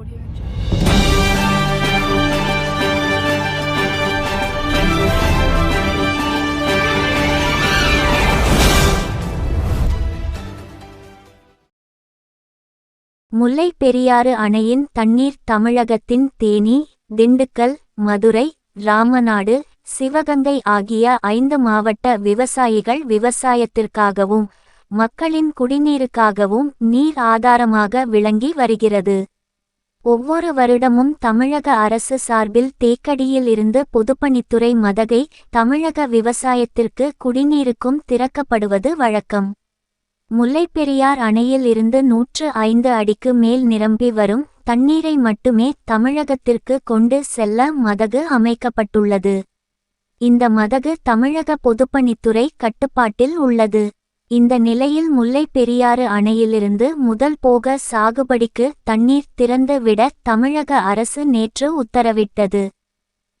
முல்லை பெரியாறு அணையின் தண்ணீர் தமிழகத்தின் தேனி, திண்டுக்கல், மதுரை, ராமநாடு, சிவகங்கை ஆகிய 5 மாவட்ட விவசாயிகள் விவசாயத்திற்காகவும் மக்களின் குடிநீருக்காகவும் நீர் ஆதாரமாக விளங்கி வருகிறது. ஒவ்வொரு வருடமும் தமிழக அரசு சார்பில் தேக்கடியில் இருந்து பொதுப்பணித்துறை மதகை தமிழக விவசாயத்திற்கு குடிநீருக்கும் திறக்கப்படுவது வழக்கம். முல்லைப்பெரியார் அணையில் இருந்து 105 அடிக்கு மேல் நிரம்பி வரும் தண்ணீரை மட்டுமே தமிழகத்திற்கு கொண்டு செல்ல மதகு அமைக்கப்பட்டுள்ளது. இந்த மதகு தமிழக பொதுப்பணித்துறை கட்டுப்பாட்டில் உள்ளது. இந்த நிலையில் முல்லைப்பெரியாறு அணையிலிருந்து முதல் போக சாகுபடிக்கு தண்ணீர் திறந்து விட தமிழக அரசு நேற்று உத்தரவிட்டது.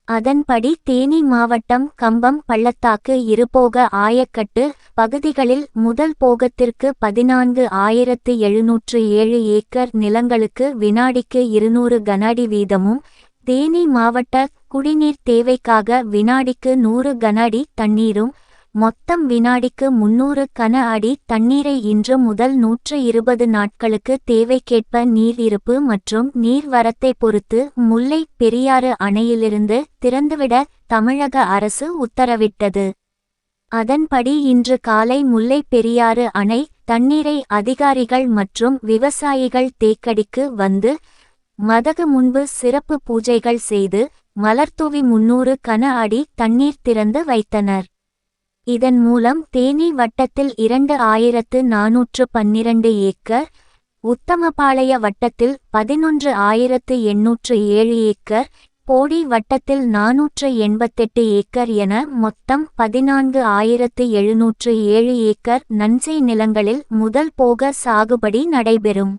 அதன்படி தேனி மாவட்டம் கம்பம் பள்ளத்தாக்கு இருபோக ஆயக்கட்டு பகுதிகளில் முதல் போகத்திற்கு 14,707 ஏக்கர் நிலங்களுக்கு வினாடிக்கு 200 கனஅடி வீதமும், தேனி மாவட்ட குடிநீர் தேவைக்காக வினாடிக்கு 100 கனஅடி தண்ணீரும், மொத்தம் வினாடிக்கு 300 கன அடி தண்ணீரை இன்று முதல் 120 நாட்களுக்கு தேவைக்கேற்ப நீர் இருப்பு மற்றும் நீர்வரத்தை பொறுத்து முல்லை பெரியாறு அணையிலிருந்து திறந்துவிட தமிழக அரசு உத்தரவிட்டது. அதன்படி இன்று காலை முல்லை பெரியாறு அணை தண்ணீரை அதிகாரிகள் மற்றும் விவசாயிகள் தேக்கடிக்கு வந்து மதகு முன்பு சிறப்பு பூஜைகள் செய்து மலர்தூவி 300 கன அடி தண்ணீர் திறந்து வைத்தனர். இதன் மூலம் தேனி வட்டத்தில் 2412 ஏக்கர், உத்தமபாளைய வட்டத்தில் 11,807 ஏக்கர், போடி வட்டத்தில் 488 ஏக்கர் என மொத்தம் 14,707 ஏக்கர் நன்சை நிலங்களில் முதல் போக சாகுபடி நடைபெறும்.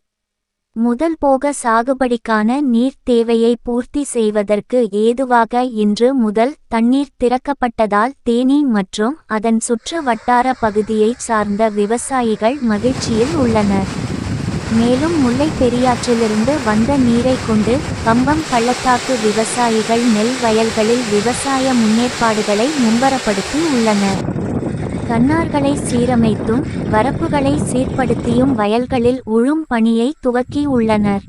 முதல் போக சாகுபடிக்கான நீர் தேவையை பூர்த்தி செய்வதற்கு ஏதுவாக இன்று முதல் தண்ணீர் திறக்கப்பட்டதால் தேனி மற்றும் அதன் சுற்று வட்டார பகுதியைச் சார்ந்த விவசாயிகள் மகிழ்ச்சியில் உள்ளனர். மேலும் முல்லை பெரியாற்றிலிருந்து வந்த நீரை கொண்டு கம்பம் பள்ளத்தாக்கு விவசாயிகள் நெல் வயல்களில் விவசாய முன்னேற்பாடுகளை மும்பரப்படுத்தி உள்ளனர். கண்ணார்களை சீரமைத்தும் வரப்புகளை சீர்படுத்தியும் வயல்களில் உழும் பணியை துவக்கி உள்ளனர்.